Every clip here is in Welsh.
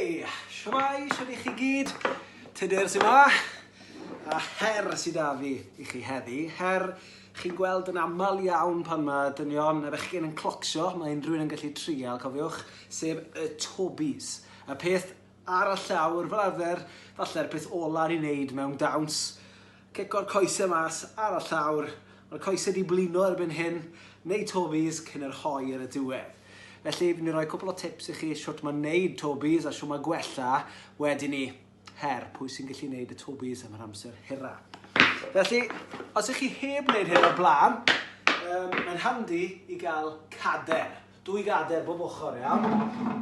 Hei, shwmai, shwd i chi gyd? Tudur sy'n ma? A her sydd â fi i chi heddi. Her chi'n gweld yn aml iawn pan mae dynion y bechgyn yn clocsio, mae unrhyw'n yn gallu trial, cofiwch, sef y Tobies. Y peth ar y llawr fel arfer, falle'r peth ola ni'n neud mewn dawns. Cico'r coesau mas ar y llawr, mae'r coesau di blino erbyn hyn, neu Tobies cyn yr hoi ar y diwedd. Felly, fi'n rhoi cwbl o tips i chi siwt mae'n neud Tobies a siwt mae'n gwella wedyn ni. Her, pwy sy'n gallu neud y Tobies am yr amser hira. Felly, os ych chi heb wneud hyn o'r blaen, mae'n handi i gael cader. 2 gader bob ochr, iawn?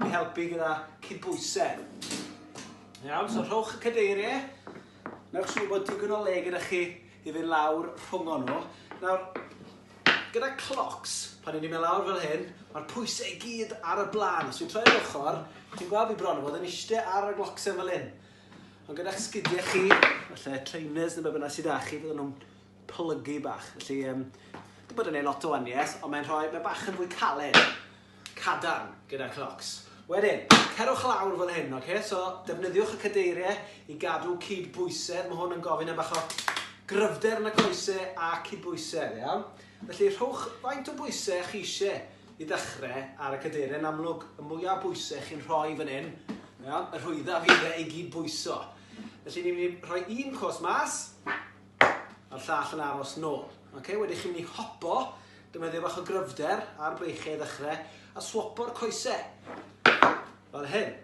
I helpu gyda cydbwysau. Iawn, so rhowch y cadeiriau. Newch siŵr bod digon o le gyda chi i fynd lawr rhwng nhw. Nawr, gyda clocs, pan ni'n mynd lawr fel hyn, mae'r pwysau i gyd ar y blaen. Os fi'n troi ar ochr, chi'n gweld fi bron o fod yn eistedd ar y glocsau fel hyn. Ond gyda'ch sgidiau chi, falle trainers neu bynnag sydd â chi, fydden nhw'n plygu bach. Felly, dim bod yn ei lot o waniaeth, ond mae'n bach yn fwy caled. Cadarn gyda clocs. Wedyn, cerwch lawr fel hyn, okay? So defnyddiwch y cadeiriau i gadw cydbwysedd. Mae hwn yn gofyn y bach o gryfder yn y coesau a cydbwysedd, iawn? Felly, rhowch faint o bwysau chi eisiau i ddechrau ar y cadeiriau. Yn amlwg, y mwyaf bwysau chi'n rhoi fan hyn, iawn? Y rhwydda fydd i gyd bwyso. Felly, ni'n mynd i rhoi un cwrs mas, a'r llall yn aros nôl. Okay? Wedyn chi'n mynd i hopo, defnyddio bach o gryfder ar breichau i ddechrau, a swopo'r coesau. Fel hyn.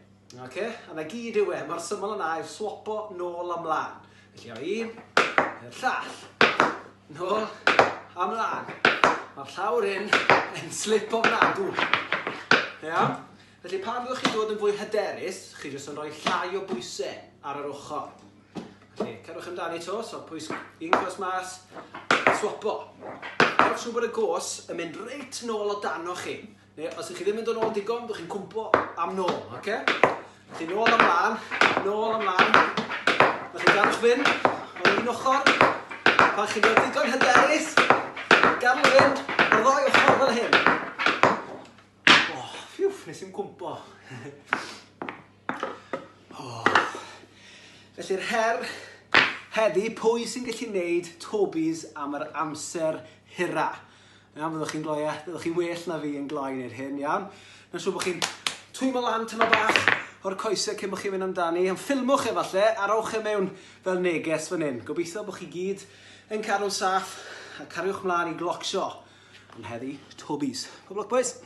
Okay? A na gyd yw mae'r syml yna yw swopo nôl ymlaen. Felly, o un, i'r llall. Nôl, ymlaen. Mae'r llawr hyn yn slip ofnadw. Iawn? Felly pan fyddwch chi dod yn fwy hyderus, chi jyst yn rhoi llai o bwysau ar yr ochr. Felly, cerwch amdani to, so un cwrs mas, swopo. Cerwch siŵr bod y gos yn mynd reit nôl o dano chi. Neu os ych chi ddim yn dod nôl digon, byddwch chi'n cwmpo am nôl, okay? Felly nôl ymlaen, nôl ymlaen. Felly gadwch fynd o un ochr. Pan chi'n dod digon hyderus, gadw fynd o'r 2 ochr fel hyn. Nes i'n cwmpo. Felly'r her heddi, pwy sy'n gallu neud Tobies am yr amser hira? Iawn, fyddwch chi'n gloia, fyddwch chi'n well na fi yn gloi neu'r hyn, iawn? Na'n siŵr bod chi'n twymo lan tyma bach o'r coesau cyn bod chi'n mynd amdani. Yn ffilmwch efallai, arwch e mewn fel neges fan hyn. Gobeithio bod chi gyd yn cadw'n saff a cariwch mlaen i glocsio. Ond heddi, Tobies. Pob lwc, boys!